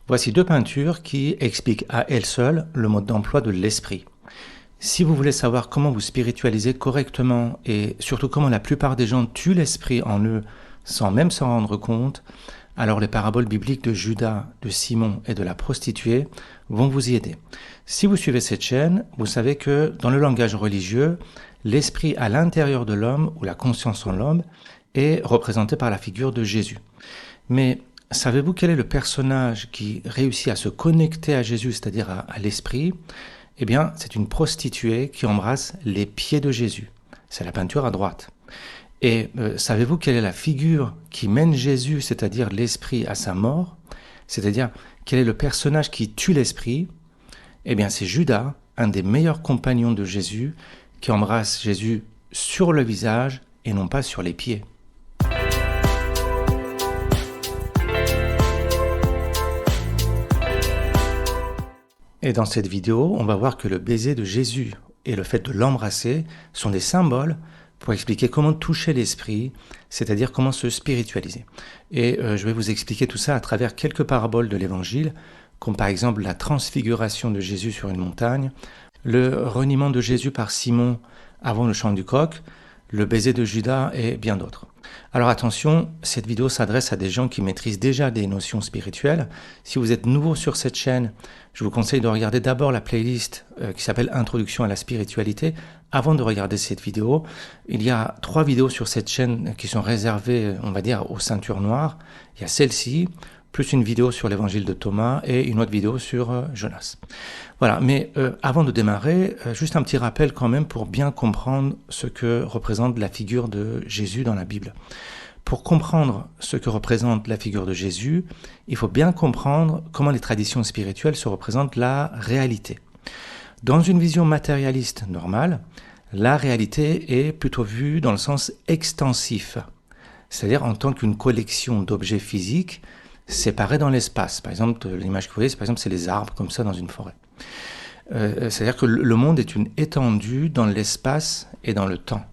Voici deux peintures qui expliquent à elles seules le mode d'emploi de l'esprit. Si vous voulez savoir comment vous spiritualiser correctement et surtout comment la plupart des gens tuent l'esprit en eux sans même s'en rendre compte, alors les paraboles bibliques de Judas, de Simon et de la prostituée vont vous y aider. Si vous suivez cette chaîne, vous savez que dans le langage religieux, l'esprit à l'intérieur de l'homme ou la conscience en l'homme est représenté par la figure de Jésus. Mais savez-vous quel est le personnage qui réussit à se connecter à Jésus, c'est-à-dire à l'esprit? Eh bien, c'est une prostituée qui embrasse les pieds de Jésus. C'est la peinture à droite. Et savez-vous quelle est la figure qui mène Jésus, c'est-à-dire l'esprit, à sa mort? C'est-à-dire, quel est le personnage qui tue l'esprit? Eh bien, c'est Judas, un des meilleurs compagnons de Jésus, qui embrasse Jésus sur le visage et non pas sur les pieds. Et dans cette vidéo, on va voir que le baiser de Jésus et le fait de l'embrasser sont des symboles pour expliquer comment toucher l'esprit, c'est-à-dire comment se spiritualiser. Et je vais vous expliquer tout ça à travers quelques paraboles de l'Évangile, comme par exemple la transfiguration de Jésus sur une montagne, le reniement de Jésus par Simon avant le chant du coq, le baiser de Judas et bien d'autres. Alors attention, cette vidéo s'adresse à des gens qui maîtrisent déjà des notions spirituelles. Si vous êtes nouveau sur cette chaîne, je vous conseille de regarder d'abord la playlist qui s'appelle Introduction à la spiritualité avant de regarder cette vidéo. Il y a 3 vidéos sur cette chaîne qui sont réservées, on va dire, aux ceintures noires. Il y a celle-ci, plus une vidéo sur l'évangile de Thomas et une autre vidéo sur Jonas. Voilà, mais avant de démarrer, juste un petit rappel quand même pour bien comprendre ce que représente la figure de Jésus dans la Bible. Pour comprendre ce que représente la figure de Jésus, il faut bien comprendre comment les traditions spirituelles se représentent la réalité. Dans une vision matérialiste normale, la réalité est plutôt vue dans le sens extensif, c'est-à-dire en tant qu'une collection d'objets physiques séparés dans l'espace. Par exemple, l'image que vous voyez, c'est les arbres comme ça dans une forêt. C'est-à-dire que le monde est une étendue dans l'espace et dans le temps.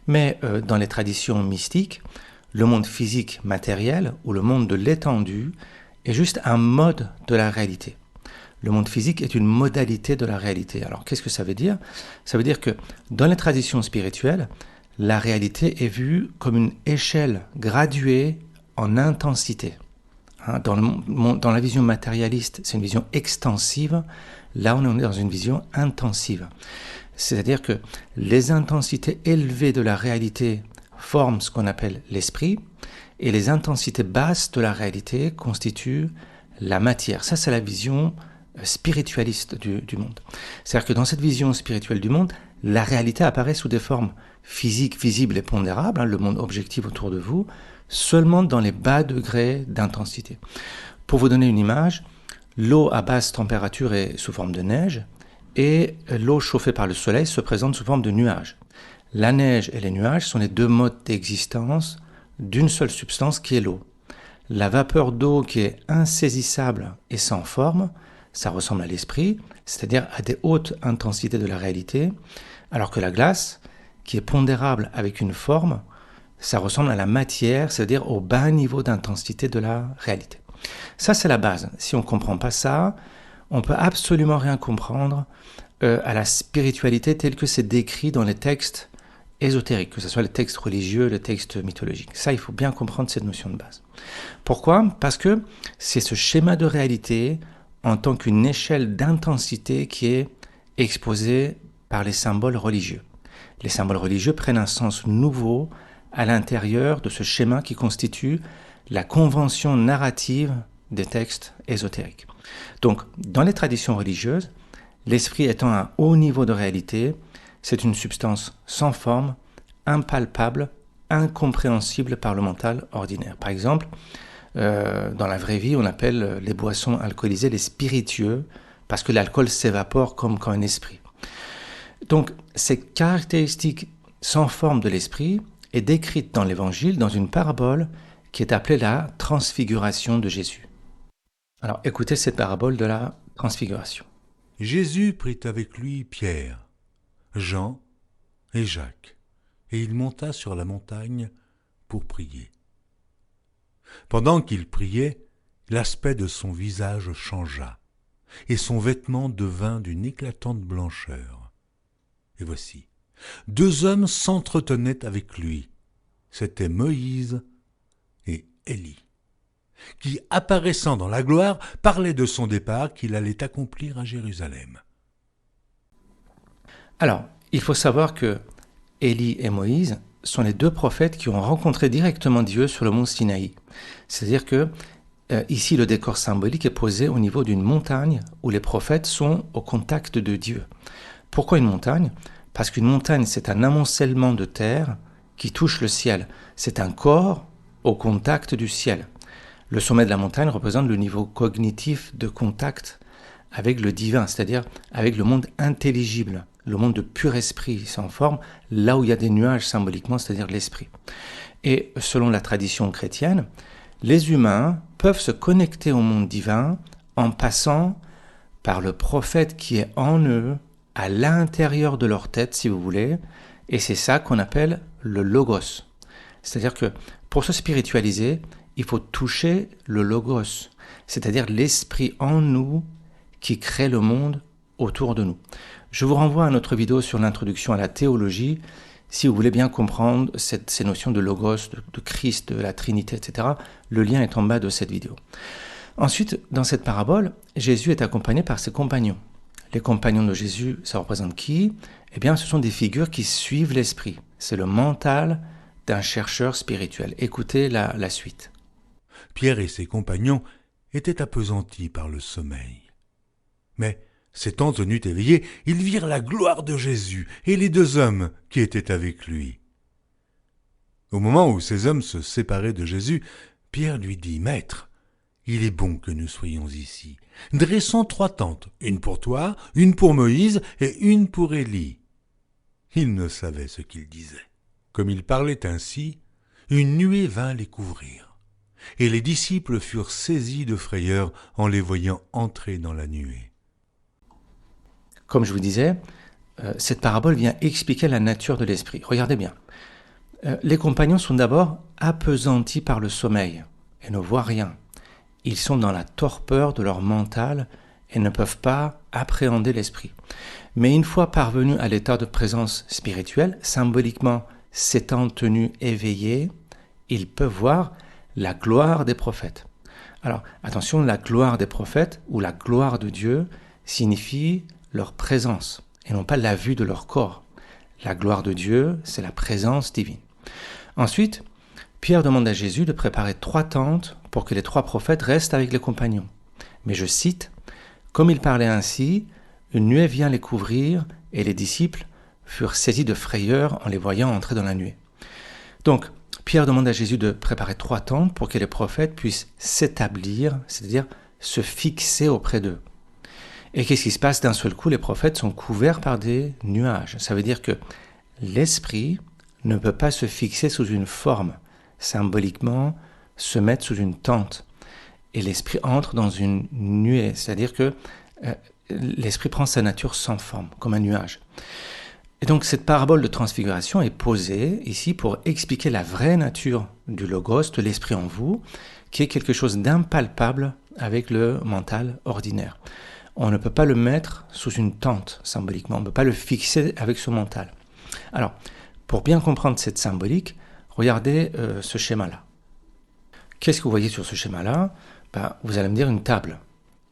Mais dans les traditions mystiques, le monde physique matériel ou le monde de l'étendue est juste un mode de la réalité. Le monde physique est une modalité de la réalité. Alors qu'est-ce que ça veut dire? Ça veut dire que dans les traditions spirituelles, la réalité est vue comme une échelle graduée en intensité. Dans la vision matérialiste, c'est une vision extensive. Là, on est dans une vision intensive. C'est-à-dire que les intensités élevées de la réalité forment ce qu'on appelle l'esprit, et les intensités basses de la réalité constituent la matière. Ça, c'est la vision spiritualiste du monde. C'est-à-dire que dans cette vision spirituelle du monde, la réalité apparaît sous des formes physiques, visibles et pondérables, le monde objectif autour de vous, seulement dans les bas degrés d'intensité. Pour vous donner une image, l'eau à basse température est sous forme de neige et l'eau chauffée par le soleil se présente sous forme de nuages. La neige et les nuages sont les deux modes d'existence d'une seule substance qui est l'eau. La vapeur d'eau qui est insaisissable et sans forme, ça ressemble à l'esprit, c'est-à-dire à des hautes intensités de la réalité, alors que la glace, qui est pondérable avec une forme, ça ressemble à la matière, c'est-à-dire au bas niveau d'intensité de la réalité. Ça, c'est la base. Si on ne comprend pas ça, on ne peut absolument rien comprendre à la spiritualité telle que c'est décrit dans les textes ésotériques, que ce soit les textes religieux, les textes mythologiques. Ça, il faut bien comprendre cette notion de base. Pourquoi? Parce que c'est ce schéma de réalité en tant qu'une échelle d'intensité qui est exposée par les symboles religieux. Les symboles religieux prennent un sens nouveau à l'intérieur de ce schéma qui constitue la convention narrative des textes ésotériques. Donc, dans les traditions religieuses, l'esprit étant un haut niveau de réalité, c'est une substance sans forme, impalpable, incompréhensible par le mental ordinaire. Par exemple, dans la vraie vie, on appelle les boissons alcoolisées les spiritueux, parce que l'alcool s'évapore comme quand un esprit. Donc, cette caractéristique sans forme de l'esprit est décrite dans l'Évangile dans une parabole qui est appelée la transfiguration de Jésus. Alors, écoutez cette parabole de la transfiguration. Jésus prit avec lui Pierre, Jean et Jacques, et il monta sur la montagne pour prier. Pendant qu'il priait, L'aspect de son visage changea, et son vêtement devint d'une éclatante blancheur. Et voici, deux hommes s'entretenaient avec lui. C'étaient Moïse et Élie, qui, apparaissant dans la gloire, parlaient de son départ qu'il allait accomplir à Jérusalem. Alors, il faut savoir que Élie et Moïse sont les deux prophètes qui ont rencontré directement Dieu sur le mont Sinaï. C'est-à-dire que ici, le décor symbolique est posé au niveau d'une montagne où les prophètes sont au contact de Dieu. Pourquoi une montagne ? Parce qu'une montagne, c'est un amoncellement de terre qui touche le ciel. C'est un corps au contact du ciel. Le sommet de la montagne représente le niveau cognitif de contact avec le divin, c'est-à-dire avec le monde intelligible, le monde de pur esprit sans forme, là où il y a des nuages symboliquement, c'est-à-dire l'esprit. Et selon la tradition chrétienne, les humains peuvent se connecter au monde divin en passant par le prophète qui est en eux, à l'intérieur de leur tête, si vous voulez, et c'est ça qu'on appelle le logos. C'est-à-dire que pour se spiritualiser, il faut toucher le logos, c'est-à-dire l'esprit en nous qui crée le monde autour de nous. Je vous renvoie à notre vidéo sur l'introduction à la théologie, si vous voulez bien comprendre ces notions de logos, de Christ, de la Trinité, etc. Le lien est en bas de cette vidéo. Ensuite, dans cette parabole, Jésus est accompagné par ses compagnons. Les compagnons de Jésus, ça représente qui ? Eh bien, ce sont des figures qui suivent l'esprit. C'est le mental d'un chercheur spirituel. Écoutez la suite. Pierre et ses compagnons étaient appesantis par le sommeil. Mais, s'étant tenus éveillés, ils virent la gloire de Jésus et les deux hommes qui étaient avec lui. Au moment où ces hommes se séparaient de Jésus, Pierre lui dit « Maître, il est bon que nous soyons ici. Dressons 3 tentes, une pour toi, une pour Moïse et une pour Élie. » Il ne savait ce qu'il disait. Comme il parlait ainsi, une nuée vint les couvrir, et les disciples furent saisis de frayeur en les voyant entrer dans la nuée. Comme je vous disais, cette parabole vient expliquer la nature de l'esprit. Regardez bien. Les compagnons sont d'abord appesantis par le sommeil et ne voient rien. Ils sont dans la torpeur de leur mental et ne peuvent pas appréhender l'esprit. Mais une fois parvenus à l'état de présence spirituelle, symboliquement s'étant tenus éveillés, ils peuvent voir la gloire des prophètes. Alors, attention, la gloire des prophètes ou la gloire de Dieu signifie leur présence et non pas la vue de leur corps. La gloire de Dieu, c'est la présence divine. Ensuite, Pierre demande à Jésus de préparer 3 tentes pour que les 3 prophètes restent avec les compagnons. Mais je cite, « Comme il parlait ainsi, une nuée vient les couvrir et les disciples furent saisis de frayeur en les voyant entrer dans la nuée. » Donc, Pierre demande à Jésus de préparer 3 tentes pour que les prophètes puissent s'établir, c'est-à-dire se fixer auprès d'eux. Et qu'est-ce qui se passe ? D'un seul coup, les prophètes sont couverts par des nuages. Ça veut dire que l'esprit ne peut pas se fixer sous une forme, symboliquement se mettre sous une tente. Et l'esprit entre dans une nuée, c'est-à-dire que l'esprit prend sa nature sans forme, comme un nuage. Et donc cette parabole de transfiguration est posée ici pour expliquer la vraie nature du logos, de l'esprit en vous, qui est quelque chose d'impalpable avec le mental ordinaire. On ne peut pas le mettre sous une tente, symboliquement. On ne peut pas le fixer avec ce mental. Alors, pour bien comprendre cette symbolique, regardez ce schéma-là. Qu'est-ce que vous voyez sur ce schéma-là ? Vous allez me dire une table.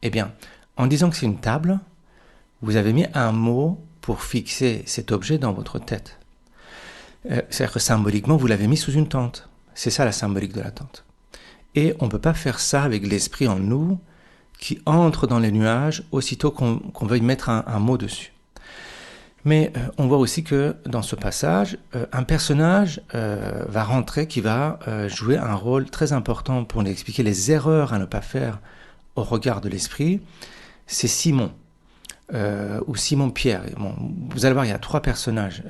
Eh bien, en disant que c'est une table, vous avez mis un mot pour fixer cet objet dans votre tête. C'est-à-dire que symboliquement, vous l'avez mis sous une tente. C'est ça la symbolique de la tente. Et on ne peut pas faire ça avec l'esprit en nous, qui entre dans les nuages aussitôt qu'on veuille mettre un mot dessus. Mais on voit aussi que dans ce passage, un personnage va rentrer qui va jouer un rôle très important pour nous expliquer les erreurs à ne pas faire au regard de l'esprit. C'est Simon, ou Simon-Pierre. Bon, vous allez voir, il y a 3 personnages.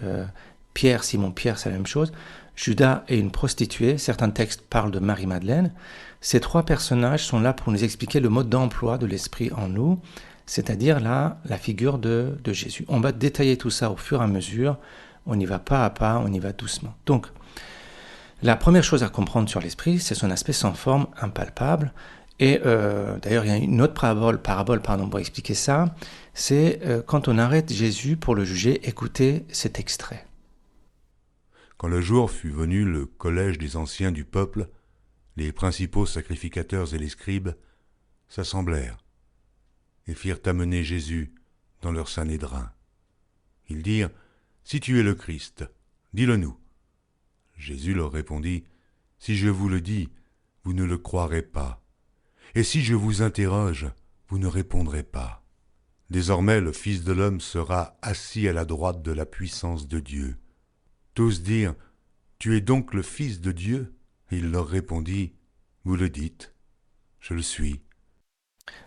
Pierre, Simon-Pierre, c'est la même chose. Judas est une prostituée. Certains textes parlent de Marie-Madeleine. Ces 3 personnages sont là pour nous expliquer le mode d'emploi de l'esprit en nous, c'est-à-dire là, la figure de Jésus. On va détailler tout ça au fur et à mesure. On y va pas à pas, on y va doucement. Donc, la première chose à comprendre sur l'esprit, c'est son aspect sans forme, impalpable. Et d'ailleurs, il y a une autre parabole pour expliquer ça. C'est quand on arrête Jésus pour le juger, écoutez cet extrait. Quand le jour fut venu, le collège des anciens du peuple, les principaux sacrificateurs et les scribes, s'assemblèrent et firent amener Jésus dans leur sanédrin. Ils dirent, « Si tu es le Christ, dis-le-nous. » Jésus leur répondit, « Si je vous le dis, vous ne le croirez pas. Et si je vous interroge, vous ne répondrez pas. Désormais le Fils de l'homme sera assis à la droite de la puissance de Dieu. » Tous dirent, « Tu es donc le Fils de Dieu ?» Il leur répondit, « Vous le dites, je le suis. »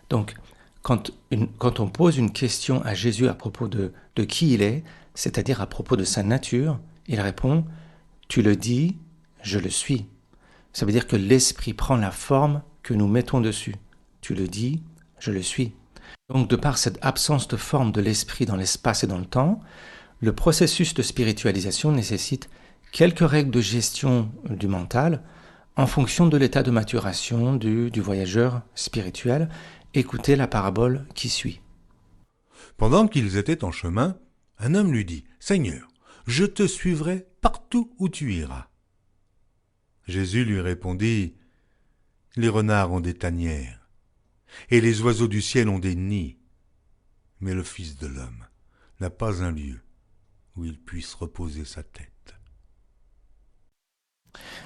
Donc, quand on pose une question à Jésus à propos de qui il est, c'est-à-dire à propos de sa nature, il répond « Tu le dis, je le suis ». Ça veut dire que l'esprit prend la forme que nous mettons dessus. Tu le dis, je le suis. Donc, de par cette absence de forme de l'esprit dans l'espace et dans le temps, le processus de spiritualisation nécessite quelques règles de gestion du mental en fonction de l'état de maturation du voyageur spirituel. Écoutez la parabole qui suit. Pendant qu'ils étaient en chemin, un homme lui dit, « Seigneur, je te suivrai partout où tu iras. » Jésus lui répondit, « Les renards ont des tanières, et les oiseaux du ciel ont des nids, mais le Fils de l'homme n'a pas un lieu où il puisse reposer sa tête. »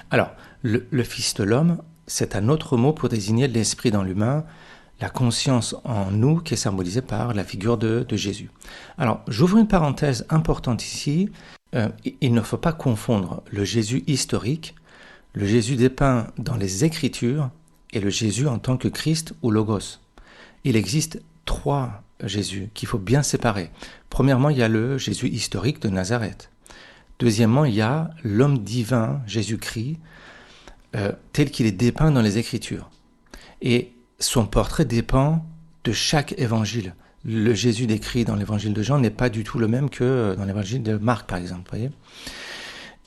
Alors, le Fils de l'homme, c'est un autre mot pour désigner l'esprit dans l'humain, la conscience en nous qui est symbolisée par la figure de Jésus. Alors, j'ouvre une parenthèse importante ici. Il ne faut pas confondre le Jésus historique, le Jésus dépeint dans les Écritures et le Jésus en tant que Christ ou Logos. Il existe trois Jésus qu'il faut bien séparer. Premièrement, il y a le Jésus historique de Nazareth. Deuxièmement, il y a l'homme divin, Jésus-Christ, tel qu'il est dépeint dans les Écritures. Et son portrait dépend de chaque évangile. Le Jésus décrit dans l'évangile de Jean n'est pas du tout le même que dans l'évangile de Marc, par exemple. Voyez.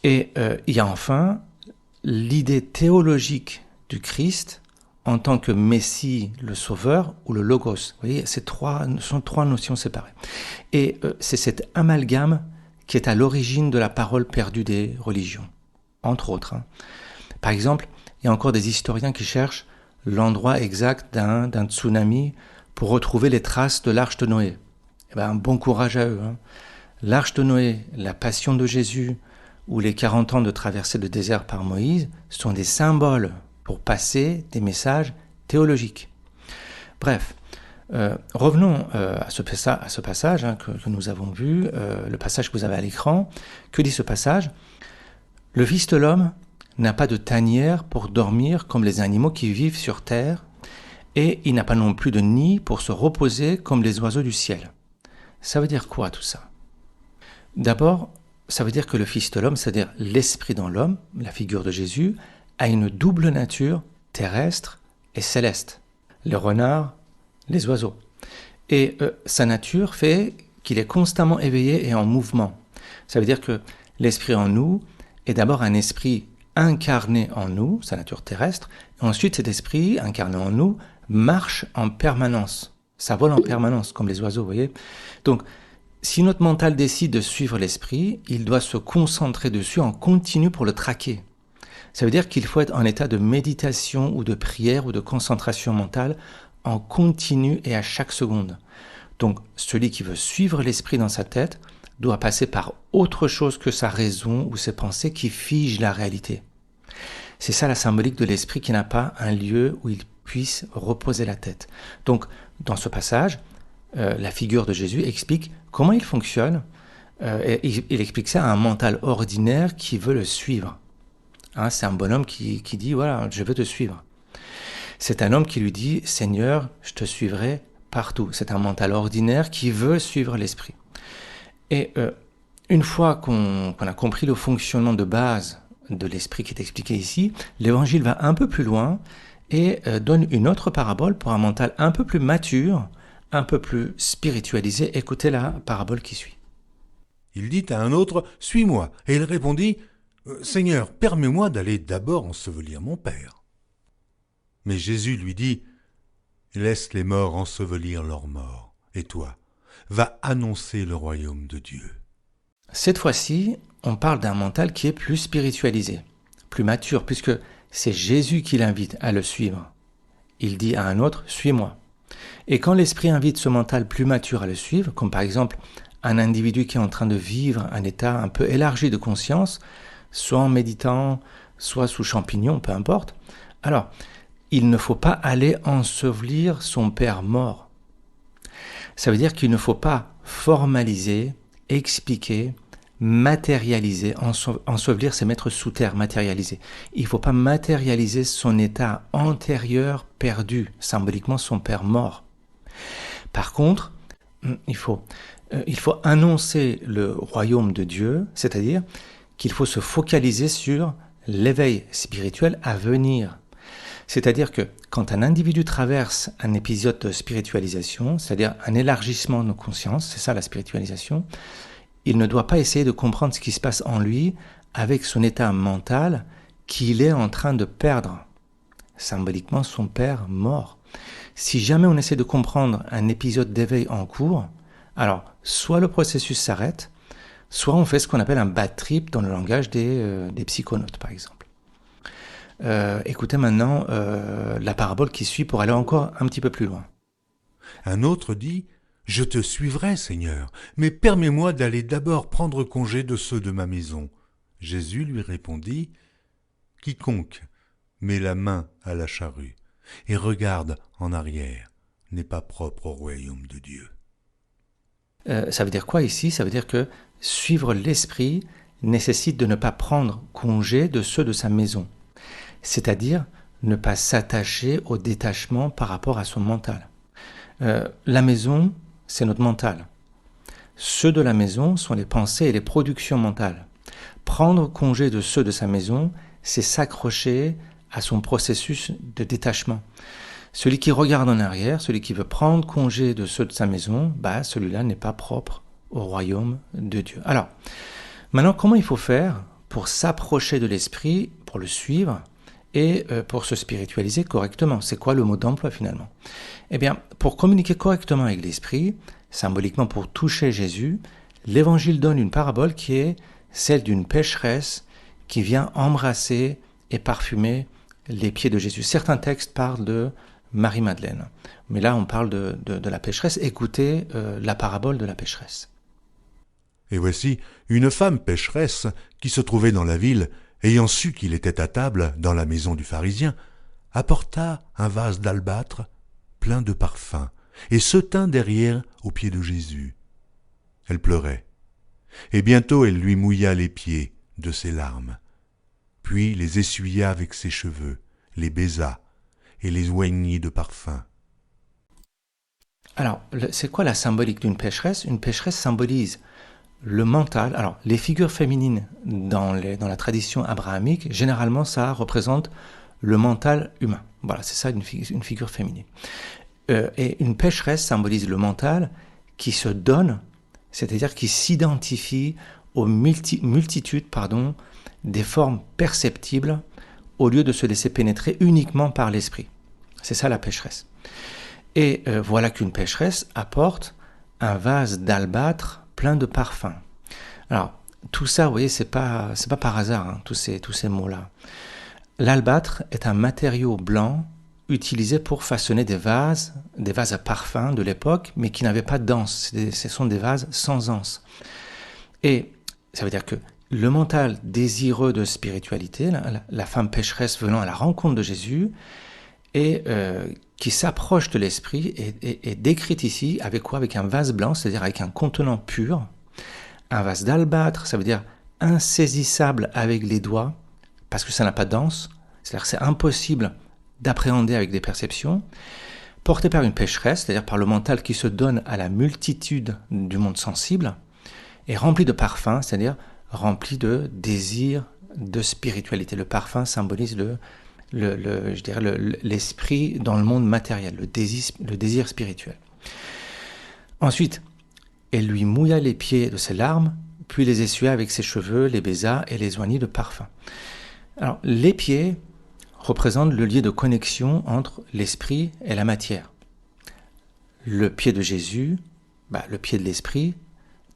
Et il y a enfin l'idée théologique du Christ en tant que Messie, le Sauveur, ou le Logos. Vous voyez, ce sont trois notions séparées. Et c'est cet amalgame qui est à l'origine de la parole perdue des religions, entre autres. Par exemple, il y a encore des historiens qui cherchent l'endroit exact d'un tsunami pour retrouver les traces de l'arche de Noé. Eh bien, bon courage à eux. L'arche de Noé, la passion de Jésus ou les 40 ans de traversée de désert par Moïse sont des symboles pour passer des messages théologiques. Bref, revenons à ce passage que nous avons vu, le passage que vous avez à l'écran. Que dit ce passage ? Le Fils de l'homme n'a pas de tanière pour dormir comme les animaux qui vivent sur terre, et il n'a pas non plus de nid pour se reposer comme les oiseaux du ciel. Ça veut dire quoi tout ça ? D'abord, ça veut dire que le Fils de l'homme, c'est-à-dire l'esprit dans l'homme, la figure de Jésus, a une double nature terrestre et céleste. Les renards, les oiseaux. Et sa nature fait qu'il est constamment éveillé et en mouvement. Ça veut dire que l'esprit en nous est d'abord un esprit incarné en nous, sa nature terrestre, et ensuite cet esprit incarné en nous marche en permanence. Ça vole en permanence, comme les oiseaux, vous voyez. Donc, si notre mental décide de suivre l'esprit, il doit se concentrer dessus en continu pour le traquer. Ça veut dire qu'il faut être en état de méditation ou de prière ou de concentration mentale en continu et à chaque seconde. Donc, celui qui veut suivre l'esprit dans sa tête doit passer par autre chose que sa raison ou ses pensées qui figent la réalité. C'est ça la symbolique de l'esprit qui n'a pas un lieu où il puisse reposer la tête. Donc, dans ce passage, la figure de Jésus explique comment il fonctionne. Et il explique ça à un mental ordinaire qui veut le suivre. C'est un bonhomme qui dit « Voilà, je veux te suivre ». C'est un homme qui lui dit « Seigneur, je te suivrai partout ». C'est un mental ordinaire qui veut suivre l'esprit. Et une fois qu'on a compris le fonctionnement de base de l'esprit qui est expliqué ici, l'évangile va un peu plus loin et donne une autre parabole pour un mental un peu plus mature, un peu plus spiritualisé. Écoutez la parabole qui suit. Il dit à un autre, « Suis-moi ». Et il répondit, « Seigneur, permets-moi d'aller d'abord ensevelir mon père. » Mais Jésus lui dit, laisse les morts ensevelir leurs morts. Et toi, va annoncer le royaume de Dieu. Cette fois-ci, on parle d'un mental qui est plus spiritualisé, plus mature, puisque c'est Jésus qui l'invite à le suivre. Il dit à un autre « Suis-moi ». Et quand l'esprit invite ce mental plus mature à le suivre, comme par exemple un individu qui est en train de vivre un état un peu élargi de conscience, soit en méditant, soit sous champignon, peu importe, alors il ne faut pas aller ensevelir son père mort. Ça veut dire qu'il ne faut pas formaliser, expliquer, matérialiser, ensevelir, c'est mettre sous terre, matérialiser. Il ne faut pas matérialiser son état antérieur perdu, symboliquement son père mort. Par contre, il faut annoncer le royaume de Dieu, c'est-à-dire qu'il faut se focaliser sur l'éveil spirituel à venir. C'est-à-dire que quand un individu traverse un épisode de spiritualisation, c'est-à-dire un élargissement de conscience, c'est ça la spiritualisation, il ne doit pas essayer de comprendre ce qui se passe en lui avec son état mental qu'il est en train de perdre, symboliquement son père mort. Si jamais on essaie de comprendre un épisode d'éveil en cours, alors soit le processus s'arrête, soit on fait ce qu'on appelle un bad trip dans le langage des psychonautes, par exemple. Écoutez maintenant la parabole qui suit pour aller encore un petit peu plus loin. Un autre dit « Je te suivrai, Seigneur, mais permets-moi d'aller d'abord prendre congé de ceux de ma maison. » Jésus lui répondit « Quiconque met la main à la charrue et regarde en arrière n'est pas propre au royaume de Dieu. » Ça veut dire quoi ici? Ça veut dire que suivre l'esprit nécessite de ne pas prendre congé de ceux de sa maison. C'est-à-dire ne pas s'attacher au détachement par rapport à son mental. La maison, c'est notre mental. Ceux de la maison sont les pensées et les productions mentales. Prendre congé de ceux de sa maison, c'est s'accrocher à son processus de détachement. Celui qui regarde en arrière, celui qui veut prendre congé de ceux de sa maison, celui-là n'est pas propre au royaume de Dieu. Alors, maintenant, comment il faut faire pour s'approcher de l'esprit, pour le suivre et pour se spiritualiser correctement? C'est quoi le mot d'emploi finalement? Eh bien, pour communiquer correctement avec l'esprit, symboliquement pour toucher Jésus, l'Évangile donne une parabole qui est celle d'une pécheresse qui vient embrasser et parfumer les pieds de Jésus. Certains textes parlent de Marie-Madeleine, mais là on parle de la pécheresse. Écoutez la parabole de la pécheresse. Et voici une femme pécheresse qui se trouvait dans la ville, ayant su qu'il était à table dans la maison du pharisien, apporta un vase d'albâtre plein de parfums et se tint derrière aux pieds de Jésus. Elle pleurait, et bientôt elle lui mouilla les pieds de ses larmes, puis les essuya avec ses cheveux, les baisa et les oignit de parfum. Alors, c'est quoi la symbolique d'une pécheresse? Une pécheresse symbolise le mental. Alors, les figures féminines dans la tradition abrahamique, généralement, ça représente le mental humain. Voilà, c'est ça une figure féminine. Et une pécheresse symbolise le mental qui se donne, c'est-à-dire qui s'identifie aux multitudes des formes perceptibles au lieu de se laisser pénétrer uniquement par l'esprit. C'est ça la pécheresse. Et voilà qu'une pécheresse apporte un vase d'albâtre plein de parfums. Alors, tout ça, vous voyez, c'est pas par hasard, tous ces mots-là. L'albâtre est un matériau blanc utilisé pour façonner des vases à parfum de l'époque, mais qui n'avaient pas d'anse. Ce sont des vases sans anse. Et ça veut dire que le mental désireux de spiritualité, la femme pécheresse venant à la rencontre de Jésus, et qui s'approche de l'esprit, est décrite ici avec quoi? Avec un vase blanc, c'est-à-dire avec un contenant pur, un vase d'albâtre, ça veut dire insaisissable avec les doigts, parce que ça n'a pas d'anse, c'est-à-dire que c'est impossible d'appréhender avec des perceptions, porté par une pécheresse, c'est-à-dire par le mental qui se donne à la multitude du monde sensible, et rempli de parfums, c'est-à-dire rempli de désir de spiritualité. Le parfum symbolise l'esprit dans le monde matériel, le désir spirituel. Ensuite, elle lui mouilla les pieds de ses larmes, puis les essuya avec ses cheveux, les baisa et les oignit de parfum. Alors, les pieds représentent le lieu de connexion entre l'esprit et la matière. le pied de Jésus, le pied de l'esprit,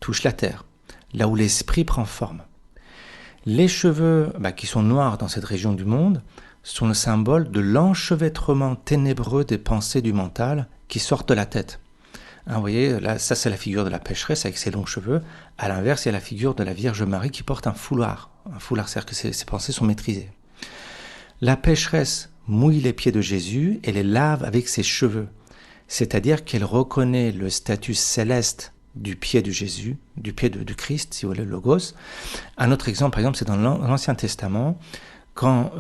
touche la terre, là où l'esprit prend forme. Les cheveux qui sont noirs dans cette région du monde sont le symbole de l'enchevêtrement ténébreux des pensées du mental qui sortent de la tête. Vous voyez, là, ça c'est la figure de la pécheresse avec ses longs cheveux. À l'inverse, il y a la figure de la Vierge Marie qui porte un foulard. Un foulard, c'est-à-dire que ses pensées sont maîtrisées. La pécheresse mouille les pieds de Jésus et les lave avec ses cheveux. C'est-à-dire qu'elle reconnaît le statut céleste du pied de Jésus, du pied du Christ, si vous voulez, le Logos. Un autre exemple, par exemple, c'est dans l'Ancien Testament, quand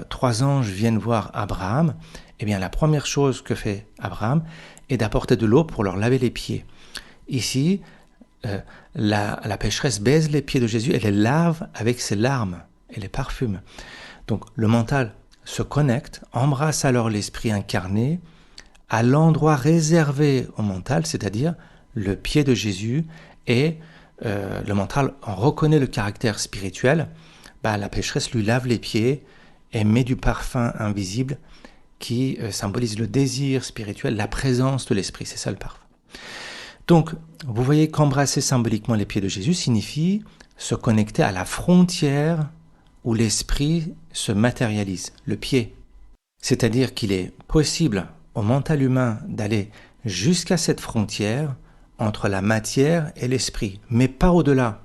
3 anges viennent voir Abraham, eh bien la première chose que fait Abraham est d'apporter de l'eau pour leur laver les pieds. Ici, la pécheresse baise les pieds de Jésus et les lave avec ses larmes et les parfume. Donc le mental se connecte, embrasse alors l'esprit incarné à l'endroit réservé au mental, c'est-à-dire le pied de Jésus, et le mental en reconnaît le caractère spirituel. La pécheresse lui lave les pieds et met du parfum invisible qui symbolise le désir spirituel, la présence de l'esprit, c'est ça le parfum. Donc, vous voyez qu'embrasser symboliquement les pieds de Jésus signifie se connecter à la frontière où l'esprit se matérialise, le pied. C'est-à-dire qu'il est possible au mental humain d'aller jusqu'à cette frontière entre la matière et l'esprit, mais pas au-delà.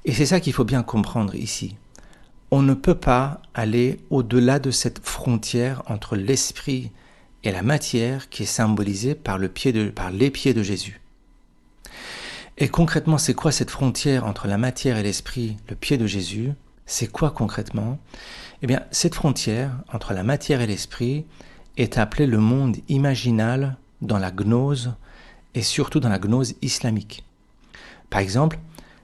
Et c'est ça qu'il faut bien comprendre ici. On ne peut pas aller au-delà de cette frontière entre l'esprit et la matière qui est symbolisée par les pieds de Jésus. Et concrètement, c'est quoi cette frontière entre la matière et l'esprit, le pied de Jésus ? C'est quoi concrètement ? Eh bien, cette frontière entre la matière et l'esprit est appelée le monde imaginal dans la gnose et surtout dans la gnose islamique. Par exemple,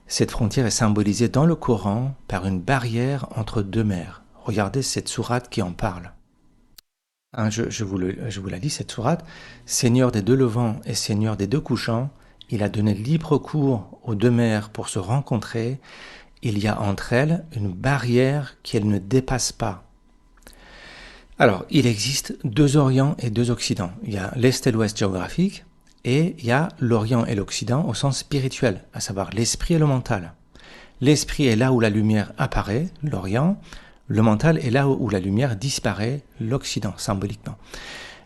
cette frontière est symbolisée dans le Coran par une barrière entre 2 mers. Regardez cette sourate qui en parle. Je vous la lis, cette sourate. Seigneur des 2 levants et Seigneur des 2 couchants, il a donné libre cours aux 2 mers pour se rencontrer. Il y a entre elles une barrière qu'elles ne dépassent pas. Alors, il existe 2 Orients et 2 Occidents. Il y a l'Est et l'Ouest géographique, et il y a l'Orient et l'Occident au sens spirituel, à savoir l'esprit et le mental. L'esprit est là où la lumière apparaît, l'Orient. Le mental est là où la lumière disparaît, l'Occident, symboliquement.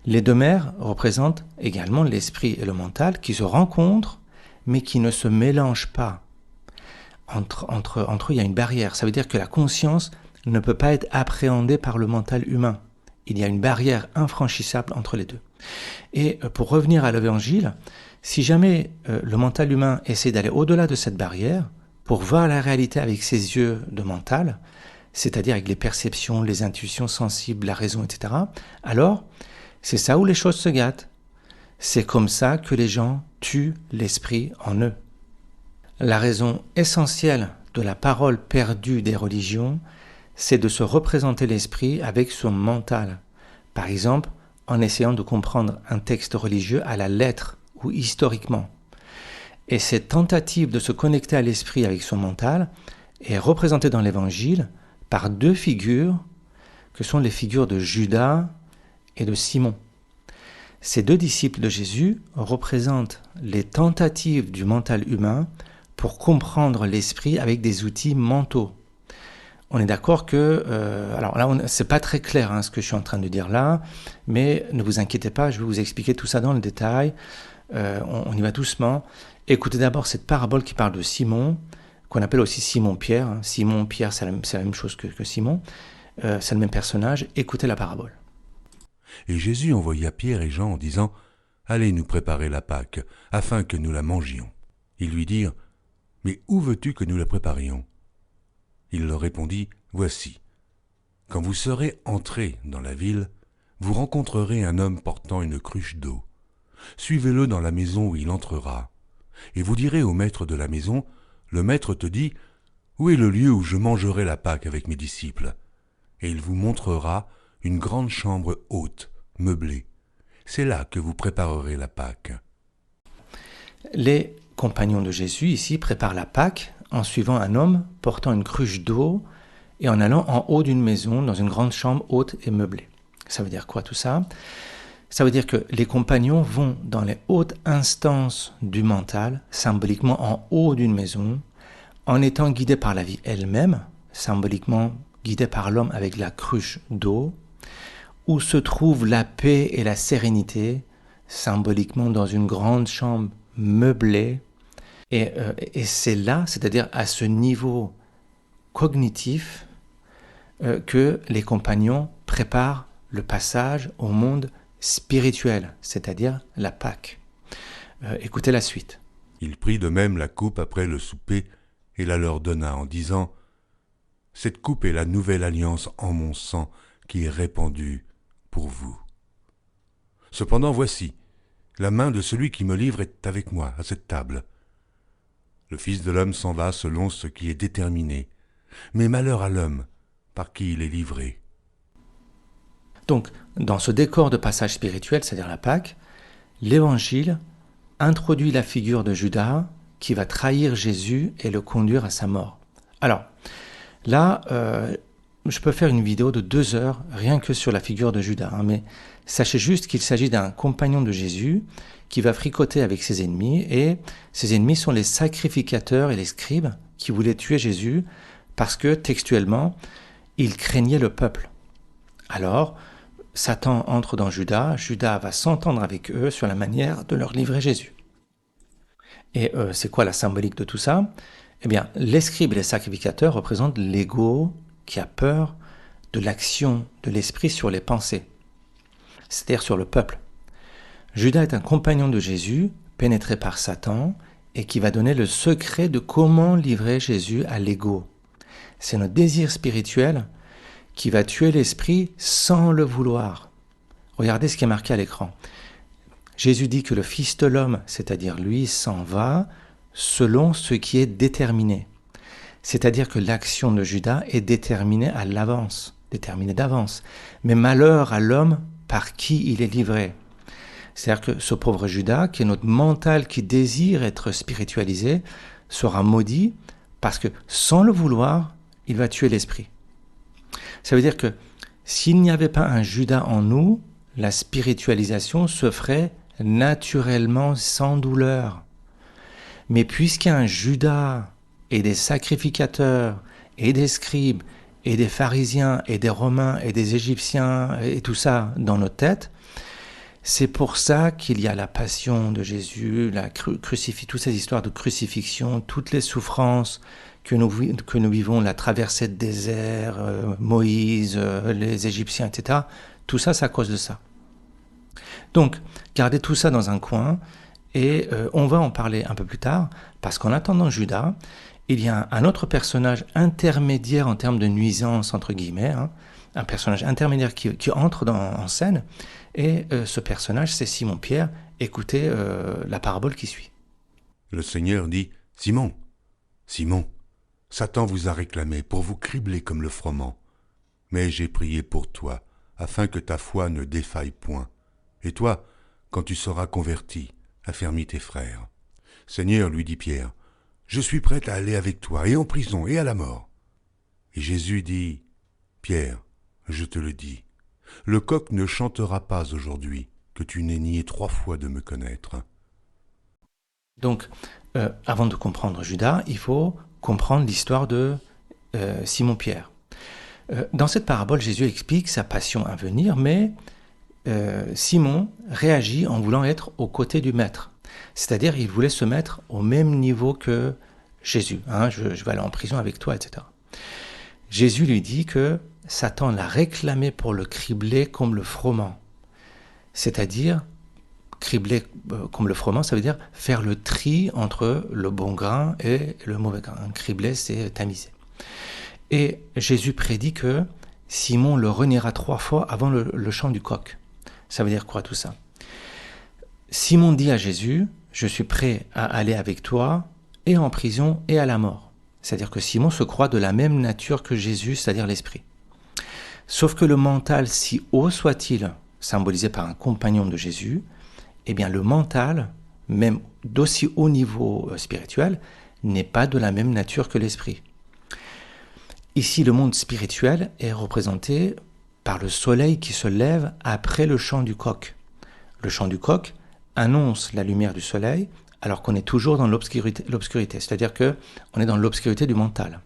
Les 2 mers représentent également l'esprit et le mental qui se rencontrent, mais qui ne se mélangent pas. Entre eux, il y a une barrière. Ça veut dire que la conscience ne peut pas être appréhendée par le mental humain. Il y a une barrière infranchissable entre les 2. Et pour revenir à l'évangile, si jamais le mental humain essaie d'aller au-delà de cette barrière, pour voir la réalité avec ses yeux de mental, c'est-à-dire avec les perceptions, les intuitions sensibles, la raison, etc., alors c'est ça où les choses se gâtent. C'est comme ça que les gens tuent l'esprit en eux. La raison essentielle de la parole perdue des religions, c'est de se représenter l'esprit avec son mental. Par exemple, en essayant de comprendre un texte religieux à la lettre ou historiquement. Et cette tentative de se connecter à l'esprit avec son mental est représentée dans l'Évangile par 2 figures que sont les figures de Judas et de Simon. Ces 2 disciples de Jésus représentent les tentatives du mental humain pour comprendre l'esprit avec des outils mentaux. On est d'accord que, alors là, c'est pas très clair ce que je suis en train de dire là, mais ne vous inquiétez pas, je vais vous expliquer tout ça dans le détail. On y va doucement. Écoutez d'abord cette parabole qui parle de Simon, qu'on appelle aussi Simon-Pierre. Simon-Pierre, c'est la même chose que Simon. C'est le même personnage. Écoutez la parabole. Et Jésus envoya Pierre et Jean en disant « Allez nous préparer la Pâque, afin que nous la mangions. » Ils lui dirent « Mais où veux-tu que nous la préparions ?» Il leur répondit « Voici, quand vous serez entrés dans la ville, vous rencontrerez un homme portant une cruche d'eau. Suivez-le dans la maison où il entrera. Et vous direz au maître de la maison, le maître te dit, où est le lieu où je mangerai la Pâque avec mes disciples ? Et il vous montrera une grande chambre haute, meublée. C'est là que vous préparerez la Pâque. » Les compagnons de Jésus ici préparent la Pâque en suivant un homme portant une cruche d'eau et en allant en haut d'une maison dans une grande chambre haute et meublée. Ça veut dire quoi tout ça ? Ça veut dire que les compagnons vont dans les hautes instances du mental, symboliquement en haut d'une maison, en étant guidés par la vie elle-même, symboliquement guidés par l'homme avec la cruche d'eau, où se trouve la paix et la sérénité, symboliquement dans une grande chambre meublée. Et c'est là, c'est-à-dire à ce niveau cognitif, que les compagnons préparent le passage au monde spirituel, c'est-à-dire la Pâque. Écoutez la suite. Il prit de même la coupe après le souper et la leur donna en disant « Cette coupe est la nouvelle alliance en mon sang qui est répandue pour vous. Cependant voici, la main de celui qui me livre est avec moi à cette table. Le Fils de l'homme s'en va selon ce qui est déterminé, mais malheur à l'homme par qui il est livré. » Donc, dans ce décor de passage spirituel, c'est-à-dire la Pâque, l'Évangile introduit la figure de Judas qui va trahir Jésus et le conduire à sa mort. Alors, là, je peux faire une vidéo de 2 heures rien que sur la figure de Judas, mais sachez juste qu'il s'agit d'un compagnon de Jésus qui va fricoter avec ses ennemis, et ses ennemis sont les sacrificateurs et les scribes qui voulaient tuer Jésus parce que, textuellement, ils craignaient le peuple. Alors, Satan entre dans Judas, Judas va s'entendre avec eux sur la manière de leur livrer Jésus. Et c'est quoi la symbolique de tout ça ? Eh bien, les scribes et les sacrificateurs représentent l'ego qui a peur de l'action de l'esprit sur les pensées, c'est-à-dire sur le peuple. Judas est un compagnon de Jésus, pénétré par Satan, et qui va donner le secret de comment livrer Jésus à l'ego. C'est notre désir spirituel qui va tuer l'esprit sans le vouloir. Regardez ce qui est marqué à l'écran. Jésus dit que le Fils de l'homme, c'est-à-dire lui, s'en va selon ce qui est déterminé. C'est-à-dire que l'action de Judas est déterminée à l'avance, déterminée d'avance. Mais malheur à l'homme par qui il est livré. C'est-à-dire que ce pauvre Judas, qui est notre mental qui désire être spiritualisé, sera maudit parce que sans le vouloir, il va tuer l'esprit. Ça veut dire que s'il n'y avait pas un Judas en nous, la spiritualisation se ferait naturellement sans douleur. Mais puisqu'il y a un Judas et des sacrificateurs et des scribes et des pharisiens et des Romains et des Égyptiens et tout ça dans nos têtes, c'est pour ça qu'il y a la passion de Jésus, toutes ces histoires de crucifixion, toutes les souffrances que nous vivons, la traversée de désert, Moïse, les Égyptiens, etc. Tout ça, c'est à cause de ça. Donc, gardez tout ça dans un coin et on va en parler un peu plus tard, parce qu'en attendant Judas, il y a un autre personnage intermédiaire en termes de nuisance, entre guillemets, un personnage intermédiaire qui entre en scène, et ce personnage, c'est Simon-Pierre. Écoutez la parabole qui suit. Le Seigneur dit « Simon, Simon, Satan vous a réclamé pour vous cribler comme le froment. Mais j'ai prié pour toi, afin que ta foi ne défaille point. Et toi, quand tu seras converti, affermis tes frères. » Seigneur, lui dit Pierre, je suis prêt à aller avec toi, et en prison, et à la mort. Et Jésus dit, Pierre, je te le dis, le coq ne chantera pas aujourd'hui que tu n'aies nié 3 fois de me connaître. Donc, avant de comprendre Judas, il faut comprendre l'histoire de Simon-Pierre. Dans cette parabole, Jésus explique sa passion à venir, mais Simon réagit en voulant être aux côtés du maître. C'est-à-dire, il voulait se mettre au même niveau que Jésus. Je vais aller en prison avec toi, etc. Jésus lui dit que Satan l'a réclamé pour le cribler comme le froment. C'est-à-dire, cribler comme le froment, ça veut dire faire le tri entre le bon grain et le mauvais grain. Cribler, c'est tamiser. Et Jésus prédit que Simon le reniera 3 fois avant le chant du coq. Ça veut dire quoi tout ça ? Simon dit à Jésus, je suis prêt à aller avec toi et en prison et à la mort. C'est-à-dire que Simon se croit de la même nature que Jésus, c'est-à-dire l'esprit. Sauf que le mental, si haut soit-il, symbolisé par un compagnon de Jésus, eh bien le mental, même d'aussi haut niveau spirituel, n'est pas de la même nature que l'esprit. Ici, le monde spirituel est représenté par le soleil qui se lève après le chant du coq. Le chant du coq annonce la lumière du soleil alors qu'on est toujours dans l'obscurité. C'est-à-dire qu'on est dans l'obscurité du mental.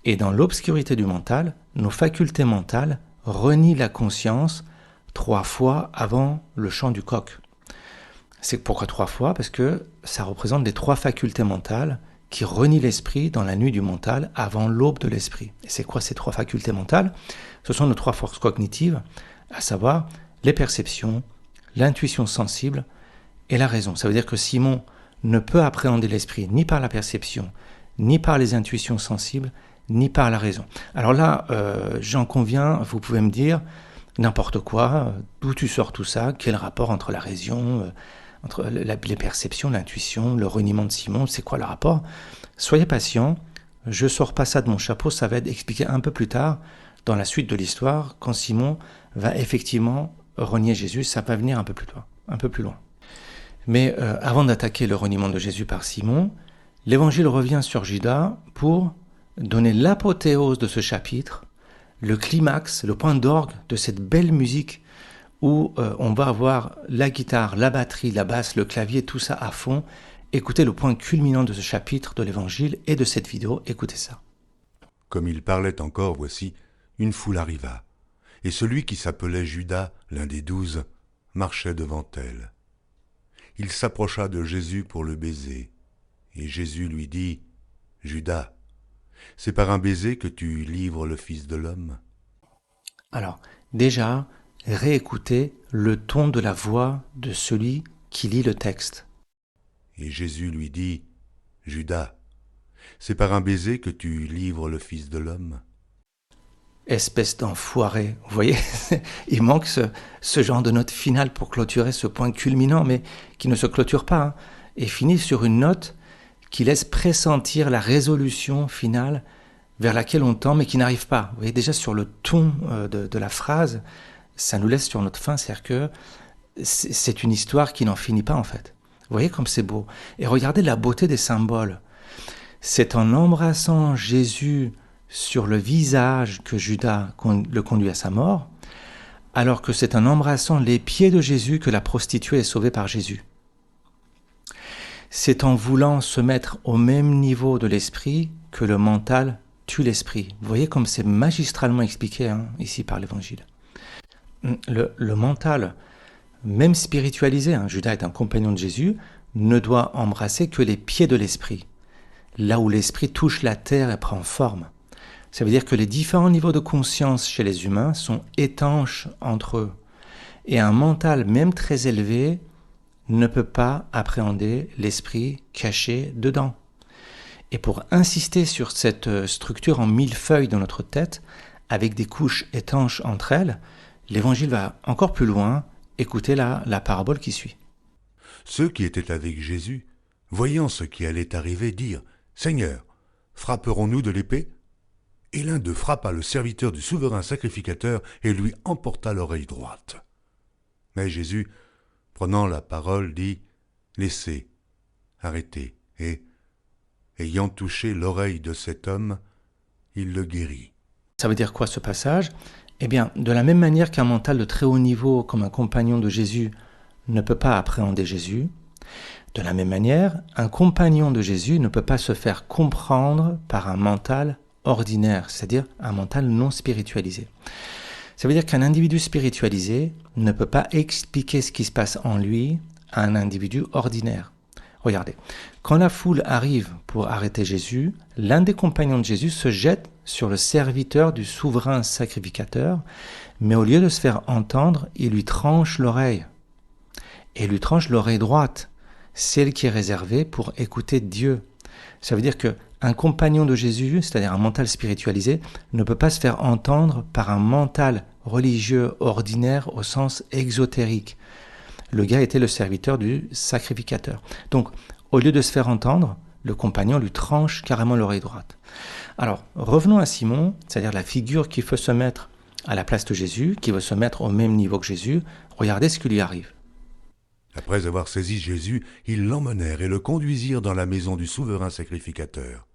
Et dans l'obscurité du mental, nos facultés mentales renient la conscience 3 fois avant le chant du coq. C'est pourquoi 3 fois? Parce que ça représente les 3 facultés mentales qui renient l'esprit dans la nuit du mental avant l'aube de l'esprit. Et c'est quoi ces 3 facultés mentales? Ce sont nos 3 forces cognitives, à savoir les perceptions, l'intuition sensible et la raison. Ça veut dire que Simon ne peut appréhender l'esprit ni par la perception, ni par les intuitions sensibles, ni par la raison. Alors là, j'en conviens, vous pouvez me dire n'importe quoi, d'où tu sors tout ça, quel rapport entre la raison, entre les perceptions, l'intuition, le reniement de Simon, c'est quoi le rapport? Soyez patient, je sors pas ça de mon chapeau, ça va être expliqué un peu plus tard dans la suite de l'histoire, quand Simon va effectivement renier Jésus, ça va venir un peu plus loin. Mais avant d'attaquer le reniement de Jésus par Simon, l'Évangile revient sur Judas pour donner l'apothéose de ce chapitre, le climax, le point d'orgue de cette belle musique où on va avoir la guitare, la batterie, la basse, le clavier, tout ça à fond. Écoutez le point culminant de ce chapitre de l'Évangile et de cette vidéo, écoutez ça. Comme il parlait encore, voici, une foule arriva, et celui qui s'appelait Judas, l'un des 12, marchait devant elle. Il s'approcha de Jésus pour le baiser, et Jésus lui dit, « Judas, c'est par un baiser que tu livres le Fils de l'homme ?» Alors, déjà, réécoutez le ton de la voix de celui qui lit le texte. Et Jésus lui dit, « Judas, c'est par un baiser que tu livres le Fils de l'homme ?» Espèce d'enfoiré, vous voyez, il manque ce genre de note finale pour clôturer ce point culminant, mais qui ne se clôture pas, hein, et finit sur une note qui laisse pressentir la résolution finale vers laquelle on tend, mais qui n'arrive pas. Vous voyez, déjà sur le ton de la phrase, ça nous laisse sur notre faim, c'est-à-dire que c'est une histoire qui n'en finit pas en fait. Vous voyez comme c'est beau. Et regardez la beauté des symboles. C'est en embrassant Jésus sur le visage que Judas le conduit à sa mort, alors que c'est en embrassant les pieds de Jésus que la prostituée est sauvée par Jésus. C'est en voulant se mettre au même niveau de l'esprit que le mental tue l'esprit. Vous voyez comme c'est magistralement expliqué ici par l'Évangile. Le mental, même spiritualisé, Judas est un compagnon de Jésus, ne doit embrasser que les pieds de l'esprit, là où l'esprit touche la terre et prend forme. Ça veut dire que les différents niveaux de conscience chez les humains sont étanches entre eux. Et un mental, même très élevé, ne peut pas appréhender l'esprit caché dedans. Et pour insister sur cette structure en millefeuille dans notre tête, avec des couches étanches entre elles, l'Évangile va encore plus loin. Écoutez la parabole qui suit. Ceux qui étaient avec Jésus, voyant ce qui allait arriver, dirent « Seigneur, frapperons-nous de l'épée ?» Et l'un d'eux frappa le serviteur du souverain sacrificateur et lui emporta l'oreille droite. Mais Jésus, prenant la parole, dit « Laissez, arrêtez. » Et, ayant touché l'oreille de cet homme, il le guérit. Ça veut dire quoi ce passage? Eh bien, de la même manière qu'un mental de très haut niveau, comme un compagnon de Jésus, ne peut pas appréhender Jésus, de la même manière, un compagnon de Jésus ne peut pas se faire comprendre par un mental ordinaire, c'est-à-dire un mental non spiritualisé. Ça veut dire qu'un individu spiritualisé ne peut pas expliquer ce qui se passe en lui à un individu ordinaire. Regardez, quand la foule arrive pour arrêter Jésus, l'un des compagnons de Jésus se jette sur le serviteur du souverain sacrificateur, mais au lieu de se faire entendre, il lui tranche l'oreille. Et il lui tranche l'oreille droite, celle qui est réservée pour écouter Dieu. Ça veut dire qu'un compagnon de Jésus, c'est-à-dire un mental spiritualisé, ne peut pas se faire entendre par un mental religieux ordinaire au sens exotérique. Le gars était le serviteur du sacrificateur. Donc, au lieu de se faire entendre, le compagnon lui tranche carrément l'oreille droite. Alors, revenons à Simon, c'est-à-dire la figure qui veut se mettre à la place de Jésus, qui veut se mettre au même niveau que Jésus. Regardez ce qui lui arrive. Après avoir saisi Jésus, ils l'emmenèrent et le conduisirent dans la maison du souverain sacrificateur.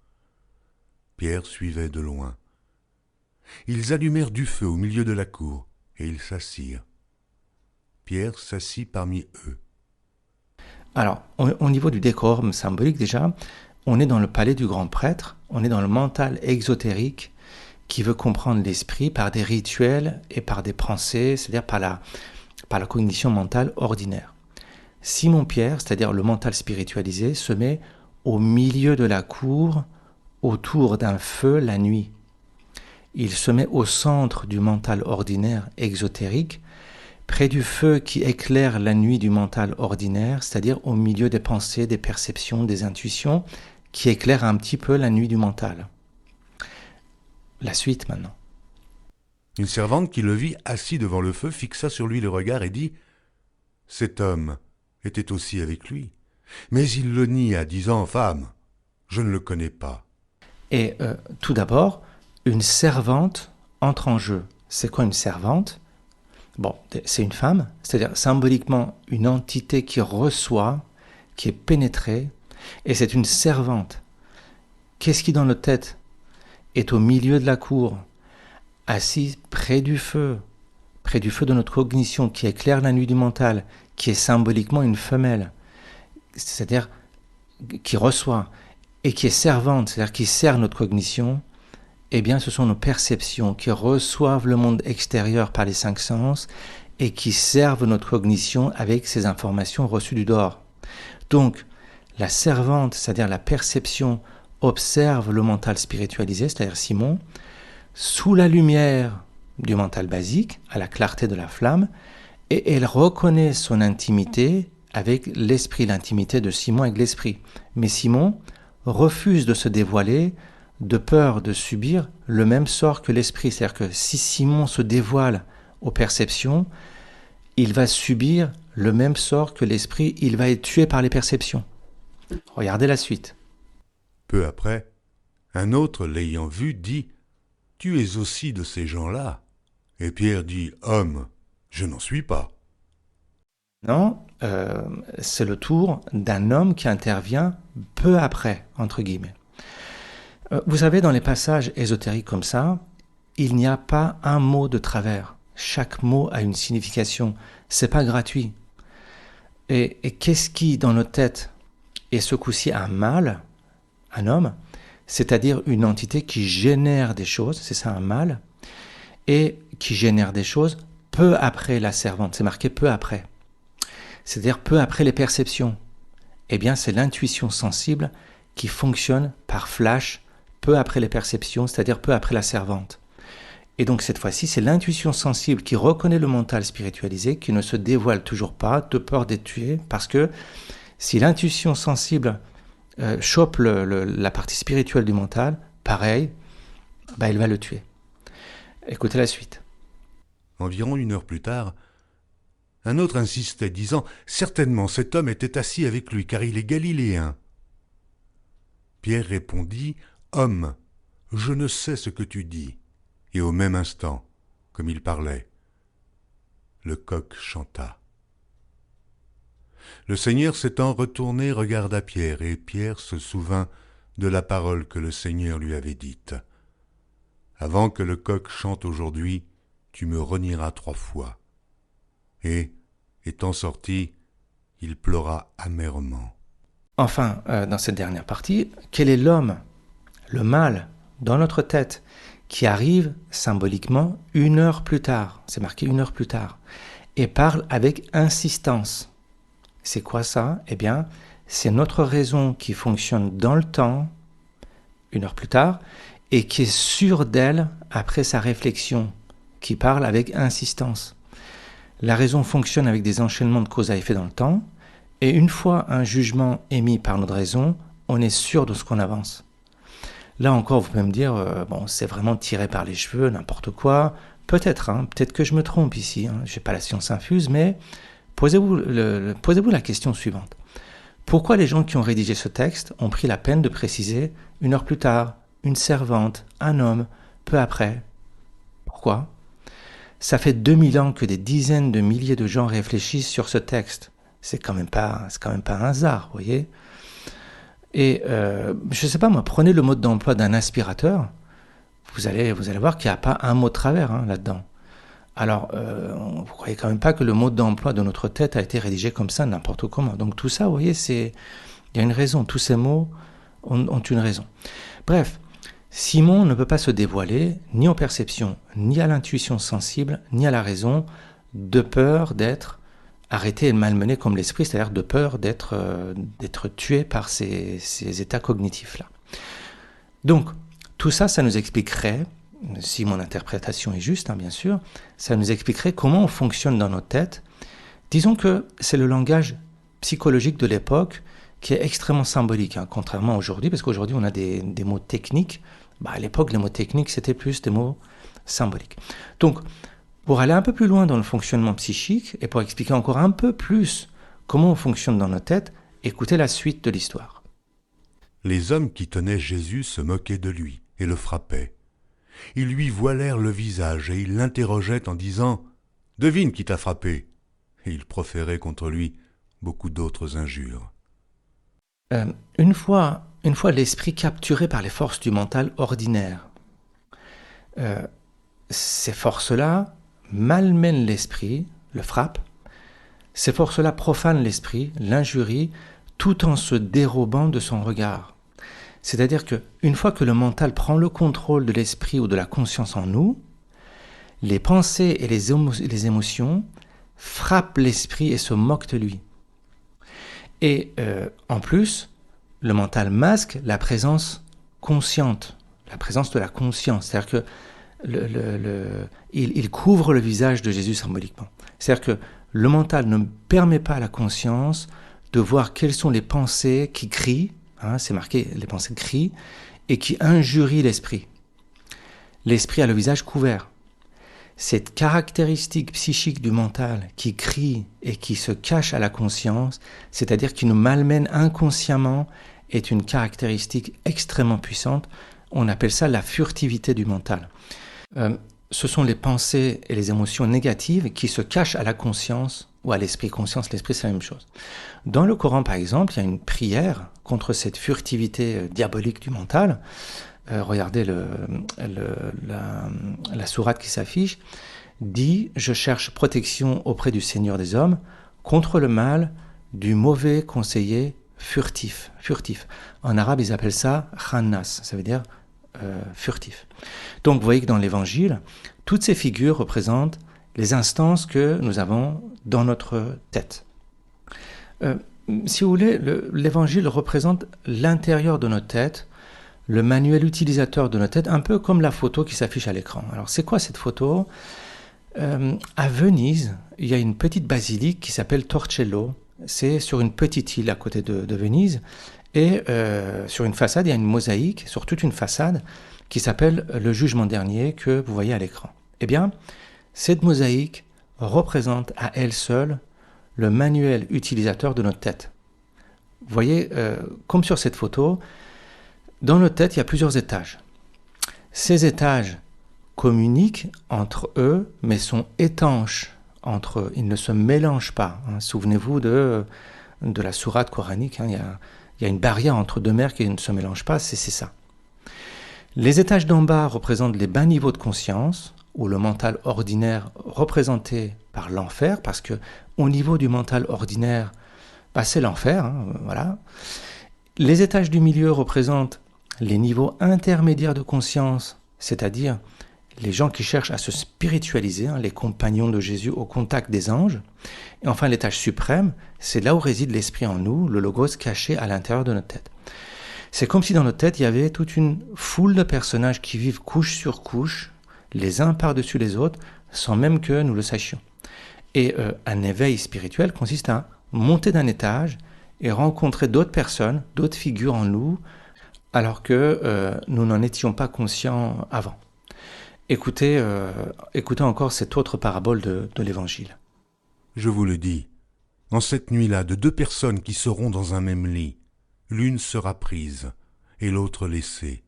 Pierre suivait de loin. Ils allumèrent du feu au milieu de la cour, et ils s'assirent. Pierre s'assit parmi eux. Alors, au niveau du décorum symbolique déjà, on est dans le palais du grand prêtre, on est dans le mental exotérique qui veut comprendre l'esprit par des rituels et par des pensées, c'est-à-dire par la cognition mentale ordinaire. Simon-Pierre, c'est-à-dire le mental spiritualisé, se met au milieu de la cour, autour d'un feu la nuit. Il se met au centre du mental ordinaire exotérique, près du feu qui éclaire la nuit du mental ordinaire, c'est-à-dire au milieu des pensées, des perceptions, des intuitions, qui éclairent un petit peu la nuit du mental. La suite maintenant. Une servante qui le vit assis devant le feu fixa sur lui le regard et dit « Cet homme était aussi avec lui. » Mais il le nia, disant « Femme, je ne le connais pas. » Et tout d'abord, une servante entre en jeu. C'est quoi une servante ? Bon, c'est une femme, c'est-à-dire symboliquement une entité qui reçoit, qui est pénétrée, et c'est une servante. Qu'est-ce qui dans notre tête est au milieu de la cour, assise près du feu de notre cognition qui éclaire la nuit du mental, qui est symboliquement une femelle, c'est-à-dire qui reçoit, et qui est servante, c'est-à-dire qui sert notre cognition, eh bien ce sont nos perceptions qui reçoivent le monde extérieur par les 5 sens et qui servent notre cognition avec ces informations reçues du dehors. Donc, la servante, c'est-à-dire la perception, observe le mental spiritualisé, c'est-à-dire Simon, sous la lumière du mental basique, à la clarté de la flamme, et elle reconnaît son intimité avec l'esprit, l'intimité de Simon avec l'esprit. Mais Simon refuse de se dévoiler de peur de subir le même sort que l'esprit. C'est-à-dire que si Simon se dévoile aux perceptions, il va subir le même sort que l'esprit, il va être tué par les perceptions. Regardez la suite. Peu après, un autre, l'ayant vu, dit « Tu es aussi de ces gens-là. » Et Pierre dit « Homme, je n'en suis pas. » Non, c'est le tour d'un homme qui intervient peu après, entre guillemets. Vous savez, dans les passages ésotériques comme ça, il n'y a pas un mot de travers. Chaque mot a une signification. C'est pas gratuit. Et qu'est-ce qui, dans notre tête, est ce coup-ci un mâle, un homme, c'est-à-dire une entité qui génère des choses, c'est ça un mâle, et qui génère des choses peu après la servante. C'est marqué peu après. C'est-à-dire peu après les perceptions. Eh bien, c'est l'intuition sensible qui fonctionne par flash, peu après les perceptions, c'est-à-dire peu après la servante. Et donc cette fois-ci, c'est l'intuition sensible qui reconnaît le mental spiritualisé, qui ne se dévoile toujours pas, de peur d'être tué, parce que si l'intuition sensible chope la partie spirituelle du mental, pareil, elle va le tuer. Écoutez la suite. Environ 1 heure plus tard, un autre insistait, disant « Certainement cet homme était assis avec lui, car il est galiléen. » Pierre répondit « Homme, je ne sais ce que tu dis. » Et au même instant, comme il parlait, le coq chanta. Le Seigneur s'étant retourné regarda Pierre, et Pierre se souvint de la parole que le Seigneur lui avait dite. « Avant que le coq chante aujourd'hui, tu me renieras 3 fois. » Et, étant sorti, il pleura amèrement. Enfin, dans cette dernière partie, quel est l'homme, le mâle, dans notre tête, qui arrive symboliquement 1 heure plus tard, c'est marqué 1 heure plus tard, et parle avec insistance. C'est quoi ça ? Eh bien, c'est notre raison qui fonctionne dans le temps, 1 heure plus tard, et qui est sûre d'elle après sa réflexion, qui parle avec insistance. La raison fonctionne avec des enchaînements de cause à effet dans le temps, et une fois un jugement émis par notre raison, on est sûr de ce qu'on avance. Là encore, vous pouvez me dire, c'est vraiment tiré par les cheveux, n'importe quoi. Peut-être, peut-être que je me trompe ici, je n'ai pas la science infuse, mais posez-vous la question suivante. Pourquoi les gens qui ont rédigé ce texte ont pris la peine de préciser 1 heure plus tard, une servante, un homme, peu après ? Pourquoi ? Ça fait 2000 ans que des dizaines de milliers de gens réfléchissent sur ce texte. C'est quand même pas un hasard, vous voyez ? Et je ne sais pas moi, prenez le mode d'emploi d'un aspirateur, vous allez voir qu'il n'y a pas un mot de travers là-dedans. Alors, vous ne croyez quand même pas que le mode d'emploi de notre tête a été rédigé comme ça, n'importe comment. Donc tout ça, vous voyez, il y a une raison. Tous ces mots ont une raison. Bref, Simon ne peut pas se dévoiler ni aux perceptions, ni à l'intuition sensible, ni à la raison, de peur d'être arrêté et malmené comme l'esprit, c'est-à-dire de peur d'être tué par ces états cognitifs-là. Donc, tout ça, ça nous expliquerait, si mon interprétation est juste, bien sûr, ça nous expliquerait comment on fonctionne dans notre tête. Disons que c'est le langage psychologique de l'époque qui est extrêmement symbolique, contrairement à aujourd'hui, parce qu'aujourd'hui on a des mots techniques. À l'époque, les mots techniques, c'était plus des mots symboliques. Donc, pour aller un peu plus loin dans le fonctionnement psychique, et pour expliquer encore un peu plus comment on fonctionne dans nos têtes, écoutez la suite de l'histoire. Les hommes qui tenaient Jésus se moquaient de lui et le frappaient. Ils lui voilèrent le visage et ils l'interrogeaient en disant « Devine qui t'a frappé !» Et ils proféraient contre lui beaucoup d'autres injures. Une fois l'esprit capturé par les forces du mental ordinaire, ces forces-là malmènent l'esprit, le frappent. Ces forces-là profanent l'esprit, l'injurient, tout en se dérobant de son regard. C'est-à-dire qu'une fois que le mental prend le contrôle de l'esprit ou de la conscience en nous, les pensées et les émotions frappent l'esprit et se moquent de lui. Et en plus, le mental masque la présence consciente, la présence de la conscience. C'est-à-dire que il couvre le visage de Jésus symboliquement. C'est-à-dire que le mental ne permet pas à la conscience de voir quelles sont les pensées qui crient, c'est marqué, les pensées crient, et qui injurient l'esprit. L'esprit a le visage couvert. Cette caractéristique psychique du mental qui crie et qui se cache à la conscience, c'est-à-dire qui nous malmène inconsciemment, est une caractéristique extrêmement puissante. On appelle ça la furtivité du mental. Ce sont les pensées et les émotions négatives qui se cachent à la conscience ou à l'esprit. Conscience, l'esprit, c'est la même chose. Dans le Coran, par exemple, il y a une prière contre cette furtivité diabolique du mental. Regardez la sourate qui s'affiche, dit « Je cherche protection auprès du Seigneur des hommes contre le mal du mauvais conseiller furtif. » En arabe, ils appellent ça « khannas », ça veut dire furtif. Donc, vous voyez que dans l'Évangile, toutes ces figures représentent les instances que nous avons dans notre tête. Si vous voulez, l'Évangile représente l'intérieur de notre tête, le manuel utilisateur de notre tête, un peu comme la photo qui s'affiche à l'écran. Alors, c'est quoi cette photo ? À Venise, il y a une petite basilique qui s'appelle Torcello. C'est sur une petite île à côté de Venise. Et sur une façade, il y a une mosaïque, sur toute une façade, qui s'appelle le Jugement dernier, que vous voyez à l'écran. Eh bien, cette mosaïque représente à elle seule le manuel utilisateur de notre tête. Vous voyez, comme sur cette photo, dans notre tête, il y a plusieurs étages. Ces étages communiquent entre eux, mais sont étanches entre eux. Ils ne se mélangent pas. Souvenez-vous de la sourate coranique. Il y a une barrière entre deux mers qui ne se mélangent pas, c'est ça. Les étages d'en bas représentent les bas niveaux de conscience, ou le mental ordinaire représenté par l'enfer, parce que au niveau du mental ordinaire, c'est l'enfer, voilà. Les étages du milieu représentent les niveaux intermédiaires de conscience, c'est-à-dire les gens qui cherchent à se spiritualiser, les compagnons de Jésus au contact des anges. Et enfin, l'étage suprême, c'est là où réside l'esprit en nous, le logos caché à l'intérieur de notre tête. C'est comme si dans notre tête, il y avait toute une foule de personnages qui vivent couche sur couche, les uns par-dessus les autres, sans même que nous le sachions. Et un éveil spirituel consiste à monter d'un étage et rencontrer d'autres personnes, d'autres figures en nous, alors que nous n'en étions pas conscients avant. Écoutez encore cette autre parabole de l'Évangile. Je vous le dis, en cette nuit-là, de deux personnes qui seront dans un même lit, l'une sera prise et l'autre laissée.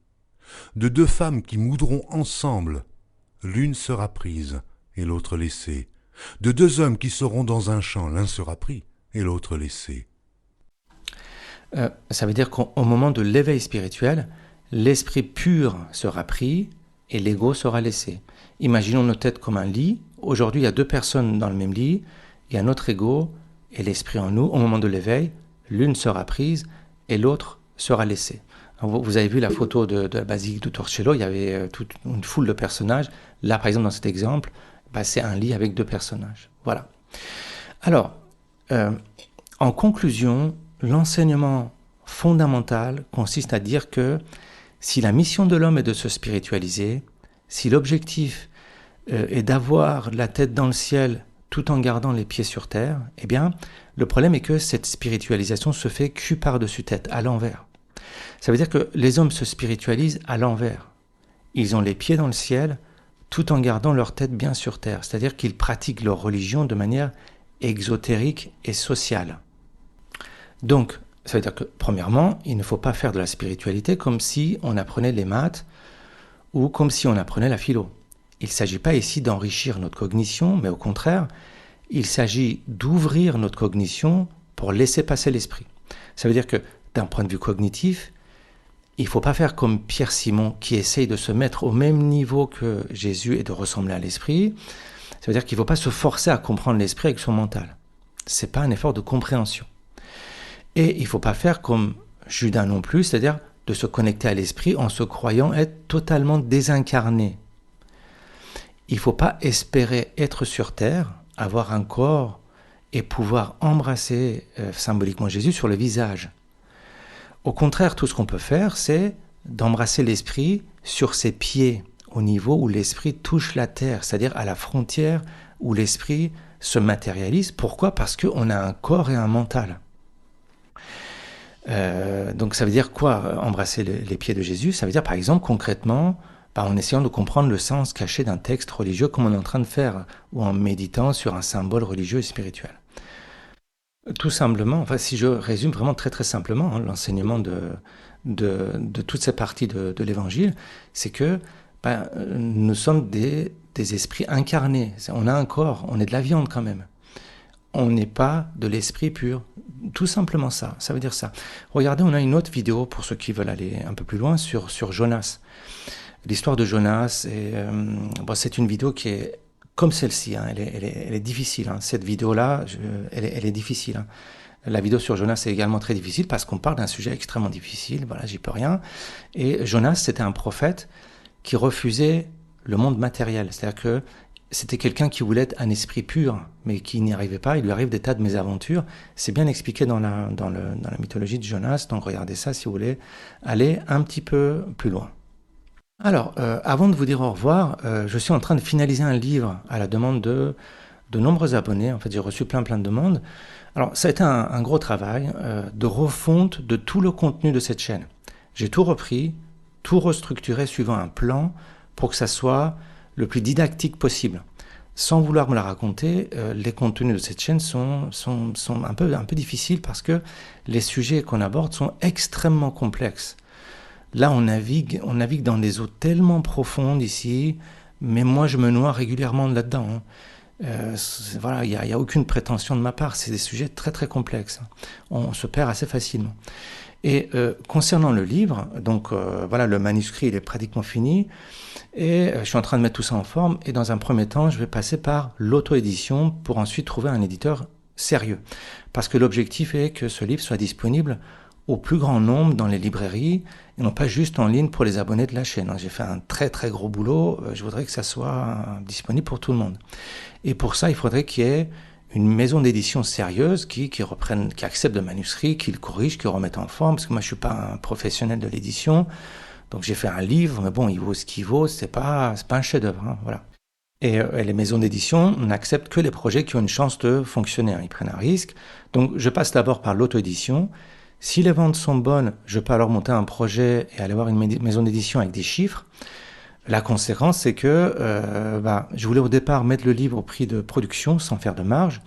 De deux femmes qui moudront ensemble, l'une sera prise et l'autre laissée. De deux hommes qui seront dans un champ, l'un sera pris et l'autre laissé. Ça veut dire qu'au moment de l'éveil spirituel, l'esprit pur sera pris et l'ego sera laissé. Imaginons nos têtes comme un lit. Aujourd'hui, il y a deux personnes dans le même lit. Il y a notre ego et l'esprit en nous. Au moment de l'éveil, l'une sera prise et l'autre sera laissée. Vous avez vu la photo de la basilique de Torcello, il y avait toute une foule de personnages. Là, par exemple, dans cet exemple, c'est un lit avec deux personnages. Voilà. Alors, en conclusion, l'enseignement fondamental consiste à dire que si la mission de l'homme est de se spiritualiser, si l'objectif est d'avoir la tête dans le ciel tout en gardant les pieds sur terre, eh bien, le problème est que cette spiritualisation se fait cul par-dessus tête, à l'envers. Ça veut dire que les hommes se spiritualisent à l'envers. Ils ont les pieds dans le ciel tout en gardant leur tête bien sur terre. C'est-à-dire qu'ils pratiquent leur religion de manière exotérique et sociale. Donc, ça veut dire que, premièrement, il ne faut pas faire de la spiritualité comme si on apprenait les maths ou comme si on apprenait la philo. Il ne s'agit pas ici d'enrichir notre cognition, mais au contraire, il s'agit d'ouvrir notre cognition pour laisser passer l'esprit. Ça veut dire que, d'un point de vue cognitif, il ne faut pas faire comme Pierre Simon qui essaye de se mettre au même niveau que Jésus et de ressembler à l'esprit. Ça veut dire qu'il ne faut pas se forcer à comprendre l'esprit avec son mental. Ce n'est pas un effort de compréhension. Et il ne faut pas faire comme Judas non plus, c'est-à-dire de se connecter à l'esprit en se croyant être totalement désincarné. Il ne faut pas espérer être sur terre, avoir un corps et pouvoir embrasser symboliquement Jésus sur le visage. Au contraire, tout ce qu'on peut faire, c'est d'embrasser l'esprit sur ses pieds, au niveau où l'esprit touche la terre, c'est-à-dire à la frontière où l'esprit se matérialise. Pourquoi ? Parce qu'on a un corps et un mental. Donc ça veut dire quoi, embrasser les pieds de Jésus ? Ça veut dire par exemple concrètement, en essayant de comprendre le sens caché d'un texte religieux comme on est en train de faire, ou en méditant sur un symbole religieux et spirituel. Tout simplement, si je résume vraiment très très simplement l'enseignement de toutes ces parties de l'évangile, c'est que nous sommes des esprits incarnés. On a un corps, on est de la viande quand même. On n'est pas de l'esprit pur. Tout simplement ça veut dire ça. Regardez, on a une autre vidéo pour ceux qui veulent aller un peu plus loin sur Jonas. L'histoire de Jonas, c'est une vidéo qui est comme celle-ci, elle est difficile. Cette vidéo-là, elle est difficile. La vidéo sur Jonas est également très difficile parce qu'on parle d'un sujet extrêmement difficile. Voilà, j'y peux rien. Et Jonas, c'était un prophète qui refusait le monde matériel. C'est-à-dire que c'était quelqu'un qui voulait être un esprit pur, mais qui n'y arrivait pas. Il lui arrive des tas de mésaventures. C'est bien expliqué dans la mythologie de Jonas. Donc regardez ça si vous voulez aller un petit peu plus loin. Alors, avant de vous dire au revoir, je suis en train de finaliser un livre à la demande de nombreux abonnés. En fait, j'ai reçu plein de demandes. Alors, ça a été un gros travail de refonte de tout le contenu de cette chaîne. J'ai tout repris, tout restructuré suivant un plan pour que ça soit le plus didactique possible. Sans vouloir me la raconter, les contenus de cette chaîne sont un peu difficiles parce que les sujets qu'on aborde sont extrêmement complexes. Là, on navigue dans des eaux tellement profondes ici, mais moi, je me noie régulièrement là-dedans. Voilà, il y a aucune prétention de ma part. C'est des sujets très, très complexes. On se perd assez facilement. Et concernant le livre, donc voilà, le manuscrit, il est pratiquement fini. Et je suis en train de mettre tout ça en forme. Et dans un premier temps, je vais passer par l'auto-édition pour ensuite trouver un éditeur sérieux. Parce que l'objectif est que ce livre soit disponible au plus grand nombre dans les librairies, et non pas juste en ligne pour les abonnés de la chaîne. J'ai fait un très très gros boulot, je voudrais que ça soit disponible pour tout le monde. Et pour ça, il faudrait qu'il y ait une maison d'édition sérieuse qui accepte le manuscrit, qui le corrige, qui le remette en forme, parce que moi je suis pas un professionnel de l'édition, donc j'ai fait un livre, mais bon, il vaut ce qu'il vaut, c'est pas un chef-d'œuvre, voilà. Et les maisons d'édition n'acceptent que les projets qui ont une chance de fonctionner, ils prennent un risque. Donc je passe d'abord par l'auto-édition. Si les ventes sont bonnes, je peux alors monter un projet et aller voir une maison d'édition avec des chiffres. La conséquence, c'est que je voulais au départ mettre le livre au prix de production sans faire de marge,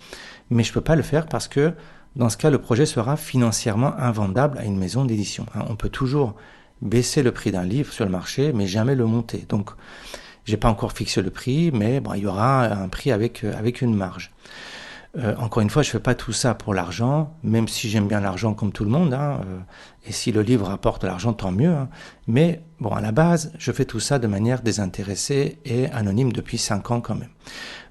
mais je ne peux pas le faire parce que dans ce cas, le projet sera financièrement invendable à une maison d'édition. On peut toujours baisser le prix d'un livre sur le marché, mais jamais le monter. Donc, je n'ai pas encore fixé le prix, mais il y aura un prix avec une marge. Encore une fois, je ne fais pas tout ça pour l'argent, même si j'aime bien l'argent comme tout le monde, hein, et si le livre apporte de l'argent, tant mieux. Hein. Mais bon, à la base, je fais tout ça de manière désintéressée et anonyme depuis 5 ans quand même.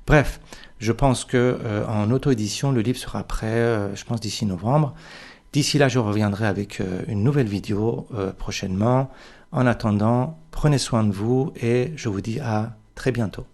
Bref, je pense que en auto-édition, le livre sera prêt, je pense, d'ici novembre. D'ici là, je reviendrai avec une nouvelle vidéo prochainement. En attendant, prenez soin de vous et je vous dis à très bientôt.